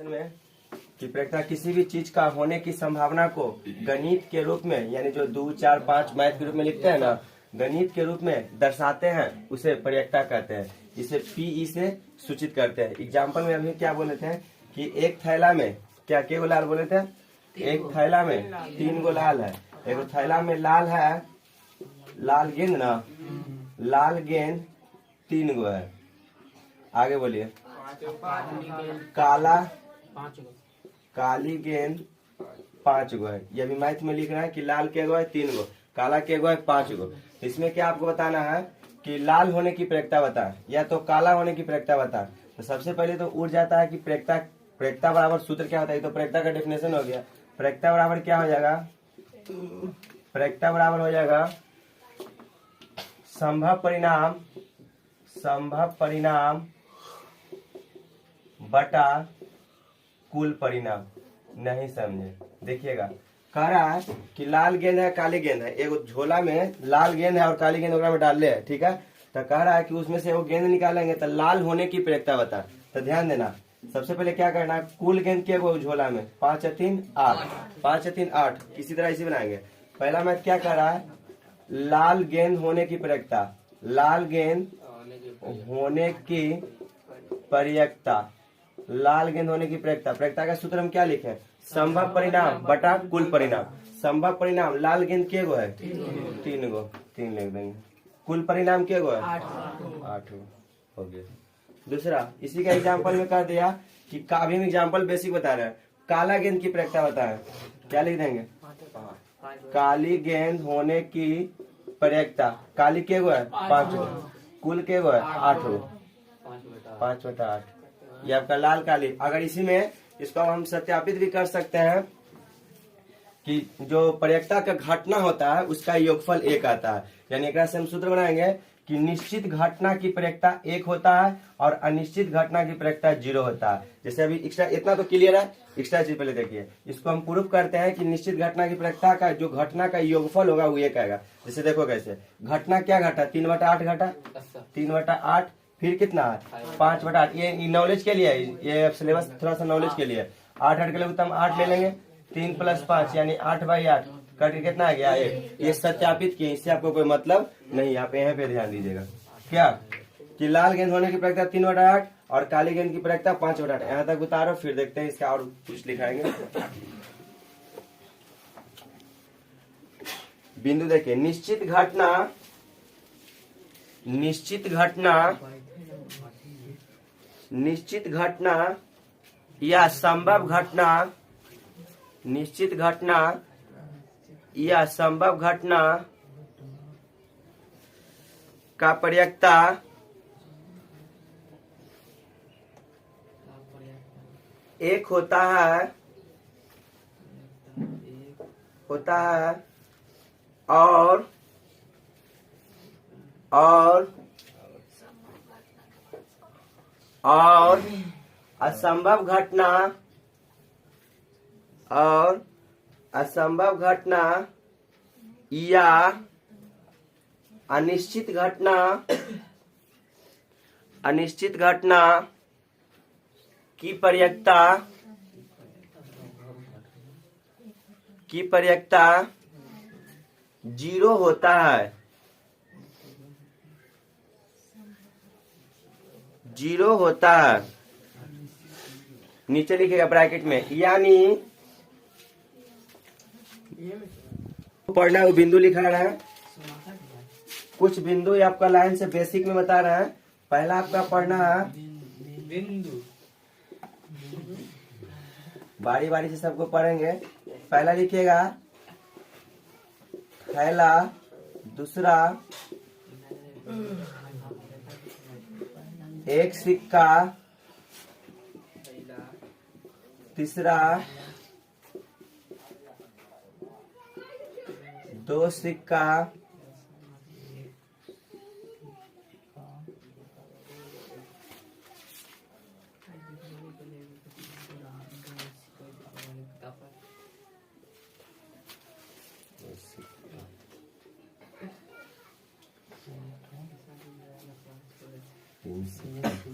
में कि प्रकृता किसी भी चीज का होने की संभावना को गणित के रूप में यानी जो 2, 4, 5 मैथ के रूप में लिखते हैं ना, गणित के रूप में दर्शाते हैं, उसे प्रयक्ता कहते हैं। इसे पीई से सूचित करते हैं। एग्जाम्पल में अभी क्या बोले थे कि एक थैला में क्या के गो लाल बोले थे? एक थैला में 3 गो लाल है। एक थैला में लाल है, लाल गेंद ना, लाल गेंद 3 गो है। आगे बोलिए। काला काली गेंद 5 गो है। ये भी मैथ में लिख रहा है कि लाल के गो है 3 गो, काला के गो है 5 गो। इसमें क्या आपको बताना है कि लाल होने की प्रयक्ता बता या तो काला होने की प्रयक्ता बता। तो सबसे पहले तो उड़ जाता है कि प्रयक्ता बराबर सूत्र क्या होता है। तो प्रयक्ता का डेफिनेशन हो गया। प्रयक्ता बराबर क्या हो जाएगा? प्रयक्ता बराबर हो जाएगा संभव परिणाम बटा कुल परिणाम। नहीं समझे? देखिएगा, कह रहा है कि लाल गेंद है, काली गेंद है। एक झोला में लाल गेंद है और काली गेंद में डाल ले है, ठीक है। तो कह रहा है कि उसमें से वो गेंद निकालेंगे तो लाल होने की प्रयक्ता बता। तो ध्यान देना, सबसे पहले क्या करना है, कुल गेंद के वो झोला में 5 या 3 8, 5 या 3 8, किसी तरह इसी बनाएंगे। पहला मैथ क्या कर रहा है, लाल गेंद होने की प्रयक्ता, लाल गेंद होने की प्रयक्ता, लाल गेंद होने की प्रयक्ता। प्रयक्ता का सूत्र हम क्या लिखे? संभव परिणाम बटा कुल परिणाम। संभव परिणाम लाल गेंद के गो है? 3 गो, 3 लिख देंगे। कुल परिणाम के गो है? 8 गो। हो गया। दूसरा, इसी का एग्जाम्पल में कर दिया कि अभी हम एग्जाम्पल बेसिक बता रहे हैं। काला गेंद की प्रयक्ता बता है, क्या लिख देंगे? काली गेंद होने की प्रयक्ता। काली के गो है? 5 गो। कुल के गो है? 8 गो। 5/8। ये आपका लाल काली। अगर इसी में इसको हम सत्यापित भी कर सकते हैं कि जो प्रयक्ता का घटना होता है उसका योगफल 1 आता है। यानी एक से हम सूत्र बनाएंगे कि निश्चित घटना की प्रयक्ता 1 होता है और अनिश्चित घटना की प्रयक्ता 0 होता है। जैसे अभी एक्स्ट्रा इतना तो क्लियर है। एक्स्ट्रा चीज पहले देखिए, इसको हम प्रूफ करते हैं कि निश्चित घटना की प्रयक्ता का जो घटना का योगफल होगा वो 1 आएगा। जैसे देखो कैसे घटना क्या घटा, 3/8 घटा, 3/8, फिर कितना है 5/8। ये नॉलेज के लिए है, ये सिलेबस थोड़ा सा नॉलेज के लिए। 8 के लिए तो हम 8 ले लेंगे, 3 + 5 यानी 8/8 कट कितना आ गया? 1। ये सत्यापित किए, इससे आपको कोई मतलब नहीं। आप यहाँ पे ध्यान दीजिएगा क्या कि लाल गेंद होने की प्रयक्ता 3/8 और काली गेंद की प्रयक्ता 5/8। यहाँ तक उतारो, फिर देखते हैं इसका और कुछ लिखाएंगे। बिंदु देखिए, निश्चित घटना या संभव घटना का प्रयक्ता एक होता है और असंभव घटना या अनिश्चित घटना की प्रयक्ता 0 होता है। 0 होता है। नीचे लिखेगा ब्रैकेट में, यानी पढ़ना वो बिंदु लिखा रहा है। कुछ बिंदु आपका लाइन से बेसिक में बता रहा है। पहला आपका पढ़ना है बिंदु, बारी बारी से सबको पढ़ेंगे। पहला लिखिएगा थैला, दूसरा एक सिक्का, तीसरा 2 सिक्का,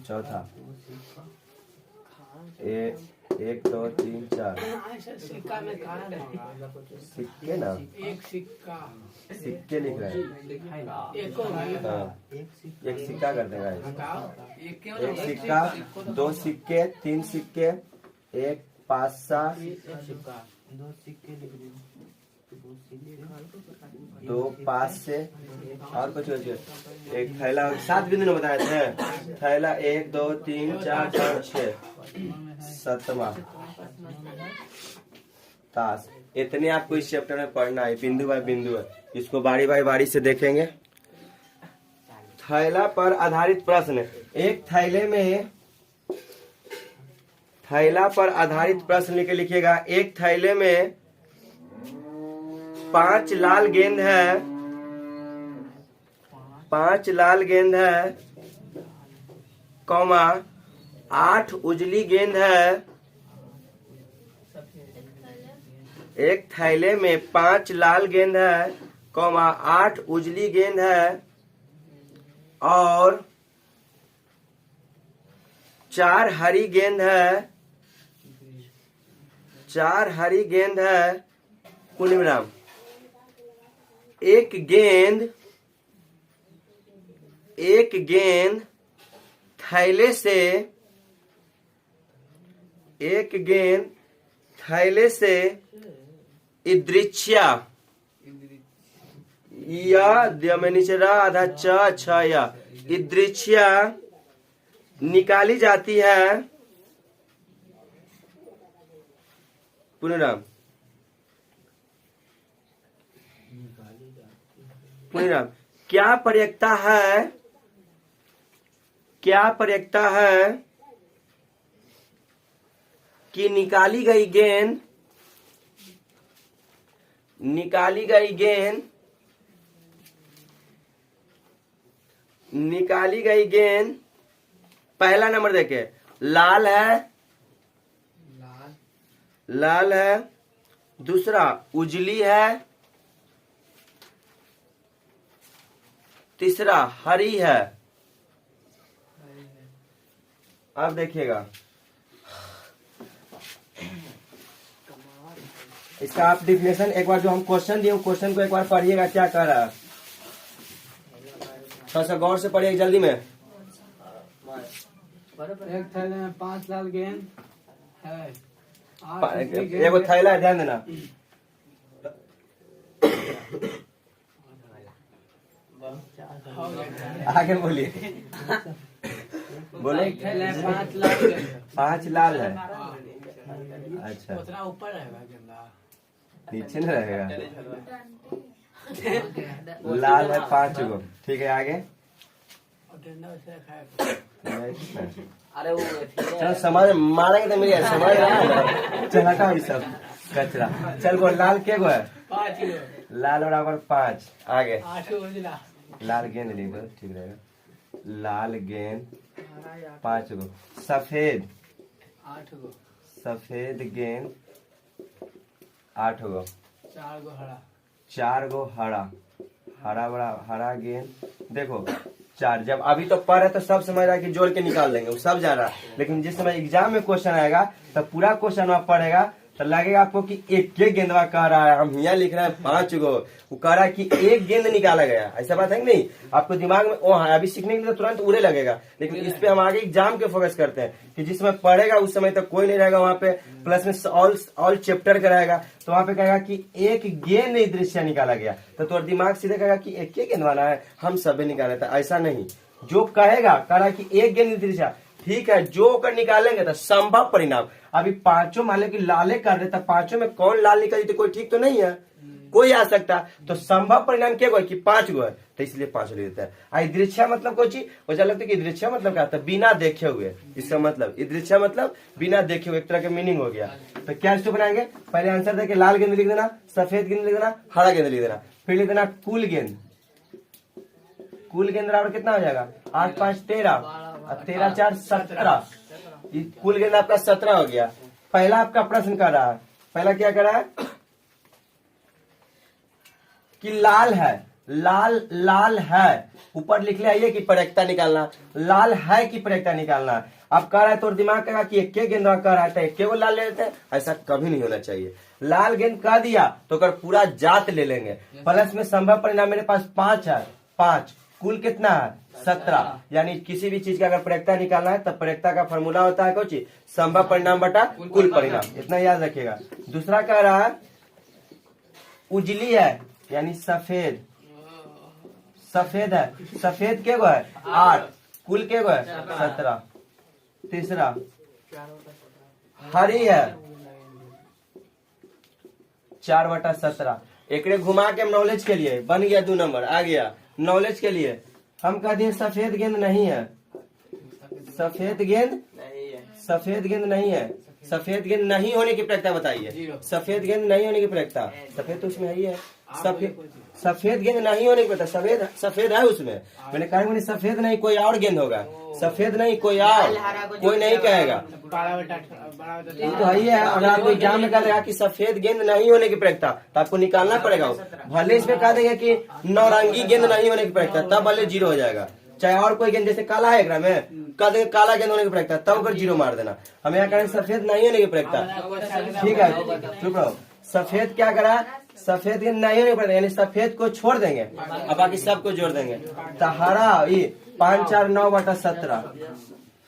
चौथा 1 2 3 4 सिक्का में कहा होगा सिक्के ना, एक सिक्का सिक्के लिख रहे हैं। एको भाई हाँ, एक सिक्का कर देगा। एक एक सिक्का, 2 सिक्के, 3 सिक्के, 1 5 7 सिक्का 2 सिक्के लिख दो, 2 5 से और कुछ एक थैला 7 बिंदु बताए थे। थैला 1 2 3 4 5 6 7वां ताश। इतने आपको इस चैप्टर में पढ़ना है, बिंदु बाय बिंदु है, इसको बारी बाय बारी से देखेंगे। थैला पर आधारित प्रश्न। एक थैले में, थैला पर आधारित प्रश्न लिख के लिखिएगा। एक थैले में 5 लाल गेंद है, 5 लाल गेंद है, कौमा 8 उजली गेंद है। एक थैले में 5 लाल गेंद है, कौमा 8 उजली गेंद है और 4 हरी गेंद है, 4 हरी गेंद है, पूर्ण विराम। एक गेंद थैले से, एक गेंद थैले से इद्रिच्छा या द्यमनिचरा आधा छ या इद्रिच्छा निकाली जाती है। पुनराम पुनराम क्या प्रयक्ता है, क्या प्रयक्ता है कि निकाली गई गेंद, निकाली गई गेंद, निकाली गई गेंद पहला नंबर देखे लाल है, लाल है, दूसरा उजली है, तीसरा हरी है। अब देखिएगा इसका आप डिफिनेशन एक बार, जो हम क्वेश्चन दिए क्वेश्चन को एक बार पढ़िएगा क्या कह रहा है। थोड़ा सा गौर से पढ़िएगा जल्दी में। एक थैले में 5 लाल गेंद है, एगो थैला है, ध्यान देना। आगे बोलिए, बोले। एक थैले में 5 लाल गेंद है। 5 लाल है, अच्छा उतना ऊपर रहेगा गेंदा, नीचे न रहेगा। लाल है 5 गो, ठीक है आगे। और गेंदा वैसे रखा है। अरे वो चल समझ मारेंगे तो मेरी समझ रहा है। चल हटाओ ये सब कचरा। चल बोल लाल के गो है, 5 गो, लाल बराबर 5। आगे 8 उजला, लाल गेंद लिख दो, ठीक रहेगा। लाल गेंद हरा या 5 गो, सफेद, 8 गो, सफेद गेंद 8 गो, 4 गो हरा, 4 गो हरा, हरा बड़ा हरा गेंद देखो 4। जब अभी तो पढ़ है तो सब समझ रहा है कि जोड़ के निकाल लेंगे, वो सब जा रहा है। लेकिन जिस समय एग्जाम में क्वेश्चन आएगा तब पूरा क्वेश्चन आप पढ़ेगा तो लगेगा आपको कि एक गेंदवा कह रहा है, हम यहाँ लिख रहे हैं 5 गो, वो कह रहा है कि एक गेंद निकाला गया। ऐसा बात है कि नहीं? आपको दिमाग में वो है, अभी सीखने के लिए तुरंत उड़े लगेगा, लेकिन इस पे हम आगे एग्जाम के फोकस करते हैं कि जिस समय पढ़ेगा उस समय तक कोई नहीं रहेगा वहाँ पे, प्लस में ऑल चैप्टर का रहेगा, तो वहाँ पे कहेगा कि एक गेंद दृश्य निकाला गया, तो तुम्हारा दिमाग सीधे कहेगा कि एक गेंद वाला है, हम सभी निकाले थे। ऐसा नहीं, जो कहेगा कह रहा कि एक गेंद दृश्य, ठीक है, जो कर निकालेंगे तो संभव परिणाम। अभी 5 मान लो कि लाले कर देता, 5 में कौन लाल निकल तो कोई ठीक तो नहीं है, कोई आ सकता, तो संभव परिणाम क्या हुआ कि 5 गो है, तो इसलिए 5 ले देता है। इदृच्छा मतलब कोई चीज वैसा लगता है कि इदृच्छा मतलब क्या होता है, बिना देखे हुए। इसका मतलब इदृच्छा मतलब बिना देखे हुए, एक तरह का मीनिंग हो गया। तो क्या इसको बनाएंगे, पहले आंसर देके लाल गेंद लिख देना, सफेद गेंद लिख देना, हरा गेंद लिख देना, फिर लिख देना कुल गेंद। कुल गेंद बराबर कितना हो जाएगा, 8 5 13, 13 4 17, कुल गेंद आपका 17 हो गया। पहला आपका प्रश्न कर रहा है, पहला क्या कर रहा है कि लाल है, लाल है, ऊपर लिख ले आइए कि प्रयक्ता निकालना, लाल है कि प्रयक्ता निकालना। अब कह रहा है तो दिमाग कहेगा कि एक गेंद कह रहा है तो एक लाल ले लेते हैं, ऐसा कभी नहीं होना चाहिए। लाल गेंद कह दिया तो अगर पूरा जात ले लेंगे। प्लस में संभव परिणाम मेरे पास 5 है, 5 कुल कितना है 17। यानी किसी भी चीज का अगर प्रयोक्ता निकालना है तब प्रयोक्ता का फॉर्मूला होता है कुछ संभव परिणाम बटा कुल परिणाम, इतना याद रखिएगा। दूसरा कह रहा है उजली है यानी सफेद, सफेद है, सफेद के गो है 8, कुल के गो है 17। तीसरा हरी है 4/17। एकड़े घुमा के हम नॉलेज के लिए बन गया 2 नंबर आ गया। नॉलेज के लिए हम कह दिए सफेद गेंद नहीं है, सफेद गेंद, सफेद गेंद नहीं है। सफेद गेंद नहीं होने की प्रयोक्ता बताइए, सफेद गेंद नहीं होने की प्रयोक्ता। सफेद तो उसमें है ही है, सफेद गेंद नहीं होने की प्रयोक्ता, सफेद है उसमें। मैंने कहा मैंने सफेद नहीं कोई और गेंद होगा, सफेद नहीं कोई और, कोई नहीं कहेगा। तो है ही है। अगर आपको एग्जाम में कह देगा कि सफेद गेंद नहीं होने की प्रयोक्ता तो आपको निकालना पड़ेगा। भले इसमें कह देगा कि नौरंगी गेंद नहीं होने की प्रयोक्ता तब भले 0 हो जाएगा। चाहे और कोई गेंद जैसे काला है एकरा में कह देंगे काला गेंद होने की प्रयोक्ता तब अगर 0 मार देना। हम यहाँ करें सफेद नहीं होने की प्रयोक्ता, ठीक है चुप रहो। सफेद क्या करा, सफेद गेंद नहीं होने की प्रयोक्ता यानी सफेद को छोड़ देंगे और बाकी सबको जोड़ देंगे। तो हरा 5 4 9/17।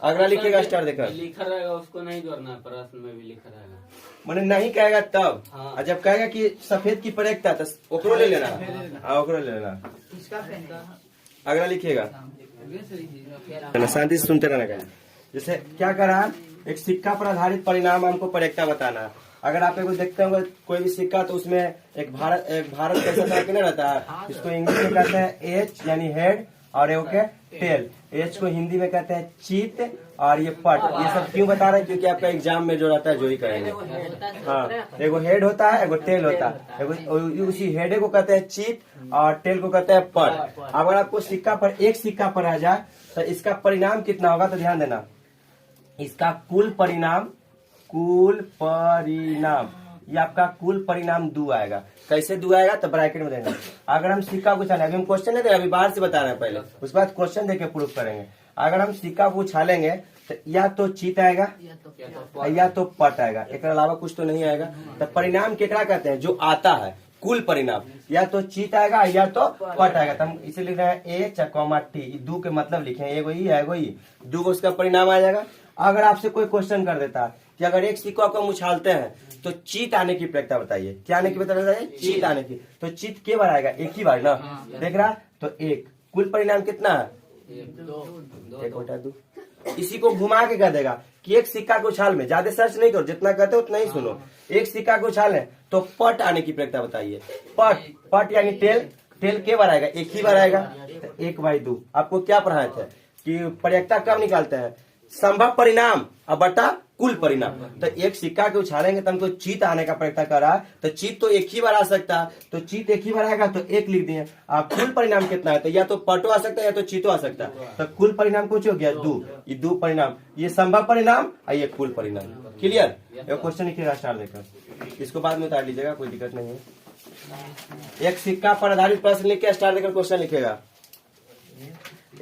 अगला लिखिएगा स्टार देकर, लिखा रहेगा उसको नहीं जोड़ना, प्रश्न में भी लिखा रहेगा। मैंने नहीं कहेगा तब हाँ। और जब कहेगा कि सफेद की प्रयोक्ता तो ओकरो ले लेना, ओकरो ले लेना। अगला लिखिएगा, शांति से सुनते रहना का। जैसे क्या करा, एक सिक्का पर आधारित परिणाम हमको प्रयोक्ता बताना है। अगर आप एगो देखते होंगे कोई भी सिक्का तो उसमें एक भारत कैसा टाइप का नहीं रहता है। इसको इंग्लिश में कहते हैं एच यानी हेड और एगो के टेल। एच को हिंदी में कहते हैं चीत और ये पट। ये सब क्यों बता रहे हैं क्योंकि आपका एग्जाम में जो रहता है जो ही करेंगे। हाँ, एगो हेड होता है एगो टेल होता है, एगो उसी हेड को कहते हैं चीत और टेल को कहते हैं पट। अगर आपको सिक्का पर एक सिक्का पर आ जाए तो इसका परिणाम कितना होगा तो ध्यान देना। इसका कुल परिणाम, कुल परिणाम ये आपका कुल परिणाम 2 आएगा। कैसे 2 आएगा तो ब्रैकेट में देना। अगर हम सिक्का को उछालेंगे, अभी हम क्वेश्चन नहीं दे अभी बाहर से बता रहे हैं पहले, उसके बाद क्वेश्चन देके प्रूफ करेंगे। अगर हम सिक्का को उछालेंगे तो या तो चीत आएगा या तो पट आएगा, एक अलावा कुछ तो नहीं आएगा। तो परिणाम केकरा कहते हैं जो आता है, कुल परिणाम या तो चीत आएगा या तो पट आएगा। तो हम इसे लिख रहे हैं एच कॉमा टी, 2 के मतलब लिखे हैं, एगो ही है एगो ही 2 को उसका परिणाम आ जाएगा। अगर आपसे कोई क्वेश्चन कर देता है कि अगर एक सिक्का को हम उछालते हैं तो चीत आने की प्रयोक्ता बताइए, क्या आने की प्रयोक्ता बताइए, चीत आने की। तो चीत के बार आएगा, एक ही बार ना, देख रहा तो 1। कुल परिणाम कितना है 1/2। इसी को घुमा के कह देगा कि एक सिक्का को उछाल में, ज्यादा सर्च नहीं करो, जितना कहते हो उतना ही सुनो। एक सिक्का को उछालें तो पट आने की प्रयोक्ता बताइए। पट, पट यानी टेल, टेल के बार आएगा, एक ही बार आएगा। तो 1/2। आपको क्या पढ़ाए थे कि प्रयोक्ता कब निकालते हैं, संभव परिणाम और बटा कुल परिणाम। तो एक सिक्का के उछालेंगे तो हमको चीत आने का प्रयोक्ता कर रहा है, तो चीत तो एक ही बार आ सकता है, तो चीत एक ही बार आएगा तो 1 लिख दिए। आप कुल परिणाम कितना है तो या तो पटो आ सकता है या तो चीतो आ सकता है। तो कुल परिणाम कुछ हो गया 2, ये 2 परिणाम, ये संभव परिणाम और ये कुल परिणाम। क्लियर। क्वेश्चन लिखिएगा स्टार देकर, इसको बाद में उतार लीजिएगा, कोई दिक्कत नहीं है। एक सिक्का पर आधारित प्रश्न लिख के स्टार देकर क्वेश्चन लिखेगा।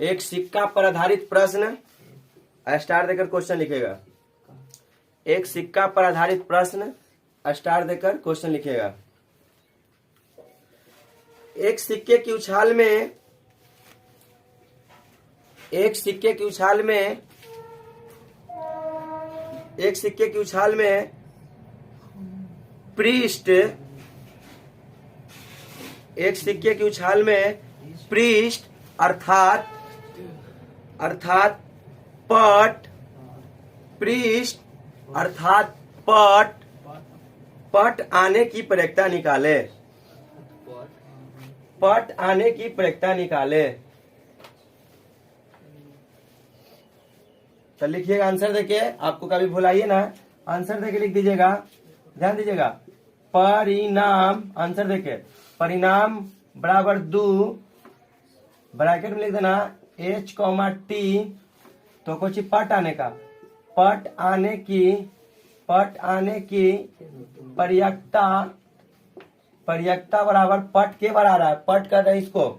एक सिक्का पर आधारित प्रश्न स्टार देकर क्वेश्चन लिखेगा। एक सिक्का पर आधारित प्रश्न स्टार देकर क्वेश्चन लिखेगा। एक सिक्के की उछाल में, एक सिक्के की उछाल में, एक सिक्के की उछाल में पृष्ठ, एक सिक्के की उछाल में पृष्ठ अर्थात पट, पृष्ठ अर्थात पट, पट आने की प्रयोक्ता निकाले, पट आने की प्रयोक्ता निकाले। तो लिखिएगा आंसर देके, आपको कभी भुलाइए ना, आंसर देके लिख दीजिएगा, ध्यान दीजिएगा। परिणाम, आंसर देके परिणाम बराबर 2, ब्रैकेट में लिख देना H, T, तो कुछ पट आने का, पट आने की प्रयोक्ता, प्रयोक्ता बराबर पट के बार आ रहा है, पट कर रहे हैं इसको,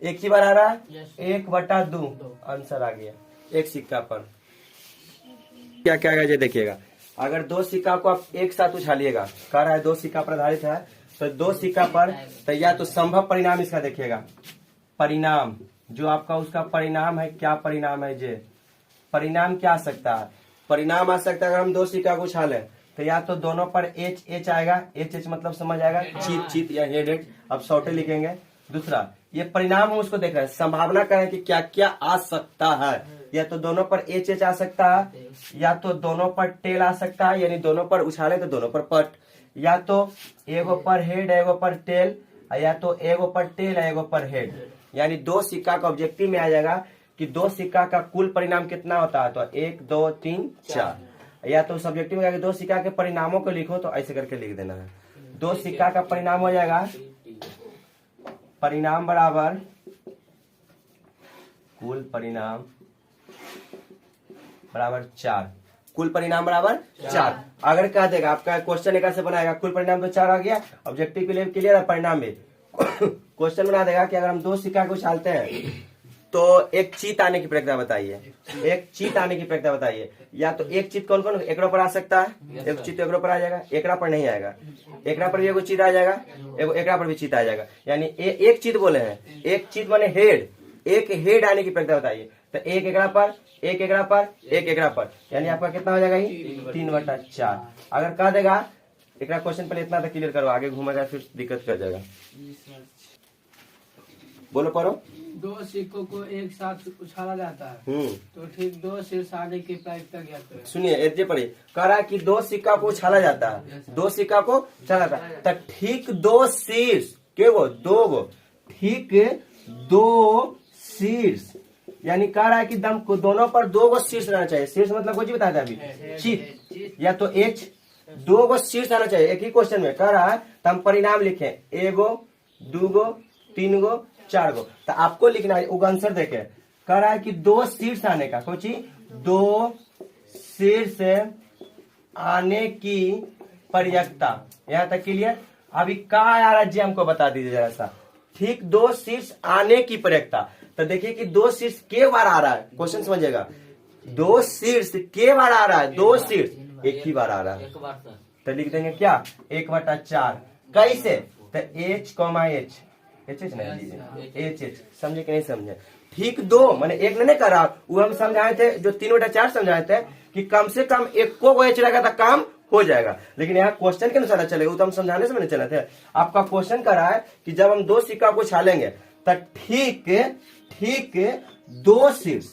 एक ही बार आ रहा है 1/2। आंसर आ गया एक सिक्का पर। क्या क्या है ये देखिएगा। अगर दो सिक्का को आप एक साथ उछालिएगा, कह रहा है दो सिक्का पर आधारित है, तो दो सिक्का पर तो या तो संभव परिणाम इसका देखिएगा, परिणाम जो आपका उसका परिणाम है, क्या परिणाम है ये, परिणाम क्या आ सकता है, परिणाम आ सकता है अगर हम दो सिक्का को उछालें तो या तो दोनों पर एच एच आएगा, एच एच मतलब समझ आएगा चीत चीत या हेड हेड, अब शॉर्टे लिखेंगे। दूसरा ये परिणाम हम उसको देख रहे हैं, संभावना करें कि क्या क्या आ सकता है, या तो दोनों पर एच एच आ सकता है, या तो दोनों पर टेल आ सकता है, यानी दोनों पर उछाले तो दोनों पर पट, या तो एगो पर हेड एगो पर टेल, या तो एगो पर टेल एगो पर हेड, यानी दो सिक्का का ऑब्जेक्टिव में आ जाएगा कि दो सिक्का का कुल परिणाम कितना होता है, तो 1 2 3 4, या तो सब्जेक्टिव में दो सिक्का के परिणामों को लिखो तो ऐसे करके लिख देना है। दो सिक्का का परिणाम हो जाएगा, परिणाम बराबर कुल परिणाम बराबर 4, कुल परिणाम बराबर 4। अगर कह देगा आपका क्वेश्चन एक से बनाएगा, कुल परिणाम तो 4 आ गया, ऑब्जेक्टिव के लिए क्लियर है, परिणाम भी क्वेश्चन बना देगा कि अगर हम दो सिक्का को उछालते हैं तो एक चीत आने की प्रक्रिया बताइए, एक चीत आने की प्रक्रिया बताइए। या तो एक चीत कौन कौन एकड़ों पर आ सकता है, एक चीत एकड़ों पर आ जाएगा, एकड़ा पर नहीं आएगा, एकड़ा पर भी एगो चीत आ जाएगा, एगो एकड़ा पर भी चीत आ जाएगा, यानी एक चीत बोले हैं, एक चीत माने हेड, एक हेड आने की प्रक्रिया बताइए, तो एक एकड़ा पर एक एकड़ा पर एक एकड़ा पर, यानी आपका कितना हो जाएगा ये 3/4। अगर कह देगा एक क्वेश्चन पहले इतना तक क्लियर करो, आगे घूमेगा फिर दिक्कत कर जाएगा। बोलो पढ़ो। दो सिक्कों को एक साथ उछाला जाता है तो ठीक दो शीर्ष आने की प्रायिकता ज्ञात करें। सुनिए एजे पढ़िए, कह रहा है कि दो सिक्का को उछाला जाता है, दो सिक्का को उछाला जाता है, तो ठीक दो शीर्ष के वो दो गो, ठीक दो शीर्ष, यानी कह रहा है कि दम को दोनों पर दो गो शीर्ष रहना चाहिए। शीर्ष मतलब कुछ बताया था अभी, चित या तो एच, दो गो शीर्ष आना चाहिए। एक ही क्वेश्चन में कह रहा है तो हम परिणाम लिखे, एगो दूगो तीनगो चारगो, तो आपको लिखना है वो आंसर देखे, कह रहा है कि दो शीर्ष आने का, कुछ दो शीर्ष आने की प्रयत्ता, यहाँ तक क्लियर। अभी कहा आ रहा है हमको बता दीजिए जरा सा, ठीक दो शीर्ष आने की प्रयत्ता, तो देखिए कि दो शीर्ष के बार आ रहा है, क्वेश्चन समझिएगा, दो शीर्ष के बार आ रहा है, दो शीर्ष एक ही बार आ रहा है, एक बार सर तो लिख देंगे क्या 1/4, कैसे, तो H comma H, H H नहीं एच एच, समझे कि नहीं समझे। ठीक दो माने एक नहीं कर रहा, वो हम समझाए थे जो 3/4 समझाए थे कि कम से कम एक को एच रहेगा तो काम हो जाएगा, लेकिन यहाँ क्वेश्चन के अनुसार चलेगा, वो तो हम समझाने से मैंने चले थे। आपका क्वेश्चन कर रहा है कि जब हम दो सिक्का को छालेंगे तो ठीक दो शीर्ष,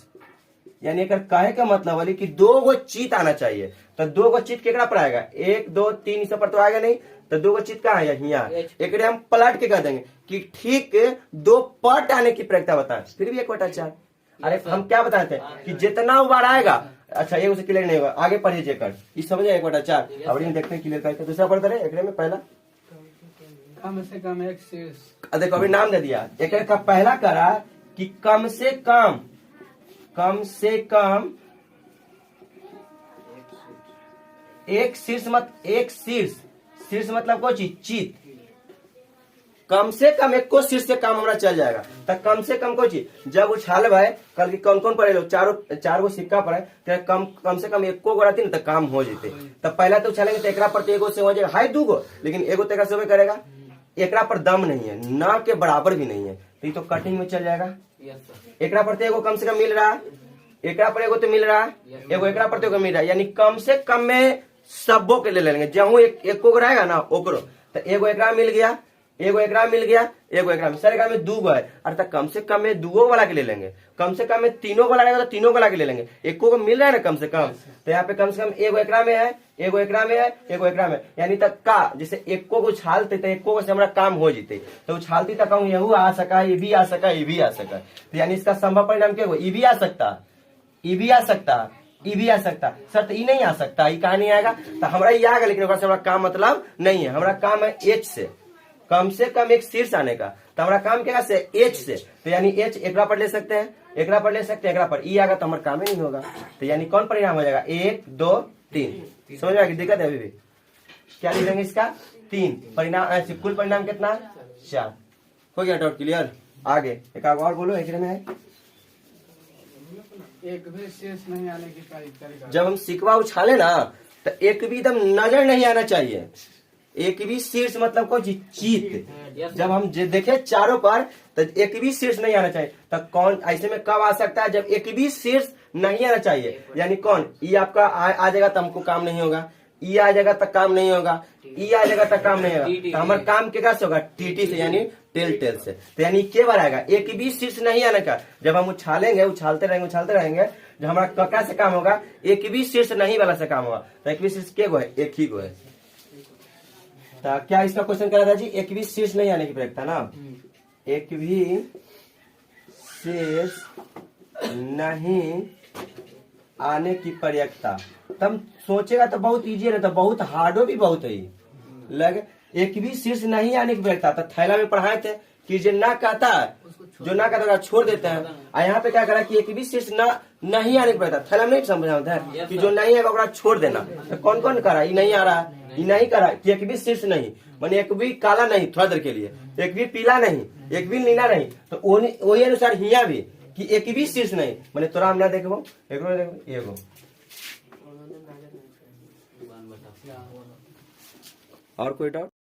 यानी अगर कहे का मतलब वाली कि दो गो चीत आना चाहिए, तो दो गो चीत केकड़ा पर आएगा, 1 2 3 इस पर तो आएगा नहीं, तो दो गो चीत कहाँ है यहाँ, एक हम पलट के कह देंगे कि ठीक दो पट आने की प्रक्रिया बताएं, फिर भी 1/4। अरे हम क्या बताए थे कि जितना बार आएगा, अच्छा ये उसे क्लियर नहीं होगा, आगे पढ़िए चेकर, इस समझ 1/4 अब देखते हैं क्लियर करके। दूसरा पढ़ते रहे, एक में पहला कम से कम एक शीर्ष, देखो अभी नाम दे दिया, एक का पहला करा कि कम से कम एक शीर्ष मत, एक शीर्ष मतलब कोई चीज चित, कम से कम एक को शीर्ष से काम हमारा चल जाएगा, तो कम से कम कोई चीज जब उछाल भाई कल की कौन कौन पड़े लोग, चार गो सिक्का पड़े तो कम से कम एक को गोड़ा तीन तो काम हो जेते। तो पहला तो उछालेंगे तो एकरा पर तो एगो से हो जाएगा, हाई दूगो, लेकिन एगो तेरा से करेगा, एकरा पर दम नहीं है, ना के बराबर भी नहीं है, तो ये तो कटिंग में चल जाएगा। एकरा पर तो एगो कम से कम मिल रहा है, एकरा पर एगो तो मिल रहा है, एगो एकरा पर तो एगो मिल रहा है, यानी कम से कम में सबो के ले लेंगे, जहाँ एक को रहेगा ना ओकरो, तो एगो एकरा मिल गया, एगो एकरा मिल गया, एगो एकरा में, सर एकरा में दूगो है, अर्थात कम से कम में दूगो वाला के ले लेंगे, कम से कम में तीनों वाला रहेगा तो तीनों वाला के ले लेंगे, एक को मिल रहा है ना कम से कम, तो यहाँ पे कम से कम एगो एकरा में है, एगो एकरा में है, एगो एकरा में, यानी तक का जैसे एक को उछालते तो एक को से हमारा काम हो जीते, तो उछालती तक कहूँ यहू आ सका, ये भी आ सका, ये भी आ सका, तो यानी इसका संभव परिणाम क्या होगा, ये भी आ सकता, ये भी आ सकता, ये भी आ सकता, सर तो ये नहीं आ सकता, ये कहा नहीं आएगा, तो हमारा ये आएगा, लेकिन हमारा काम मतलब नहीं है, हमारा काम है एच से, कम से कम एक शीर्ष आने का, तो हमारा काम क्या से एच से, तो यानी एच एकरा पर ले सकते हैं, एकरा पर ले सकते हैं, एकरा पर ई आएगा तो हमारा काम ही नहीं होगा, तो यानी कौन परिणाम हो जाएगा 1 2 3, समझ में आएगी, दिक्कत है अभी भी, क्या लिख देंगे इसका 3 परिणाम, ऐसे कुल परिणाम कितना 4 हो गया, डाउट क्लियर। आगे एक और बोलो, एक में है एक भी शीर्ष नहीं आने की करेगा। जब हम सिकवा उछाले ना तो एक भी एकदम नजर नहीं आना चाहिए। एक भी शीर्ष मतलब को चीत, जब हम देखे चारों पर तो एक भी शीर्ष नहीं आना चाहिए। तो कौन ऐसे में कब आ सकता है? जब एक भी शीर्ष नहीं आना चाहिए। यानी कौन? ये आपका आ जाएगा तो हमको काम नहीं होगा, ई आ जाएगा तक काम नहीं होगा, ई आ जाएगा तक काम नहीं होगा। तो हमारा काम केकरा से होगा? टीटी से, यानी टेल से। तो यानी के बार आएगा? एक भी शीर्ष नहीं आने का। जब हम उछालेंगे, उछालते रहेंगे, जब हमारा ककरा से काम होगा? एक भी शीर्ष नहीं वाला से काम होगा। तो एक भी शीर्ष के गो है? एक ही गो है। तो क्या इसका क्वेश्चन करा था जी? एक भी शीर्ष नहीं आने की प्रयोगता ना, एक भी शीर्ष नहीं आने की प्रयोगता। तब सोचेगा तो बहुत इजी रहता, बहुत हार्डो भी बहुत है लगे। एक भी शीर्ष नहीं आने की प्रयोगता। तो थैला में पढ़ाए थे कि जो ना कहता है, जो ना कहता है छोड़ देते हैं। और यहाँ पे क्या करा कि एक भी शीर्ष नहीं आने की प्रयोगता। थैला में नहीं समझा था कि जो नहीं है ओकरा छोड़ देना। तो कौन कौन करा? ये नहीं आ रहा है, ये नहीं करा कि एक भी शीर्ष नहीं, माने एक भी काला नहीं थोड़ा देर के लिए, एक भी पीला नहीं, एक भी नीला नहीं। तो वही अनुसार हिया भी कि एक भी शीर्ष नहीं, माने तोरा हम ना देखो एगो और कोई डाउट?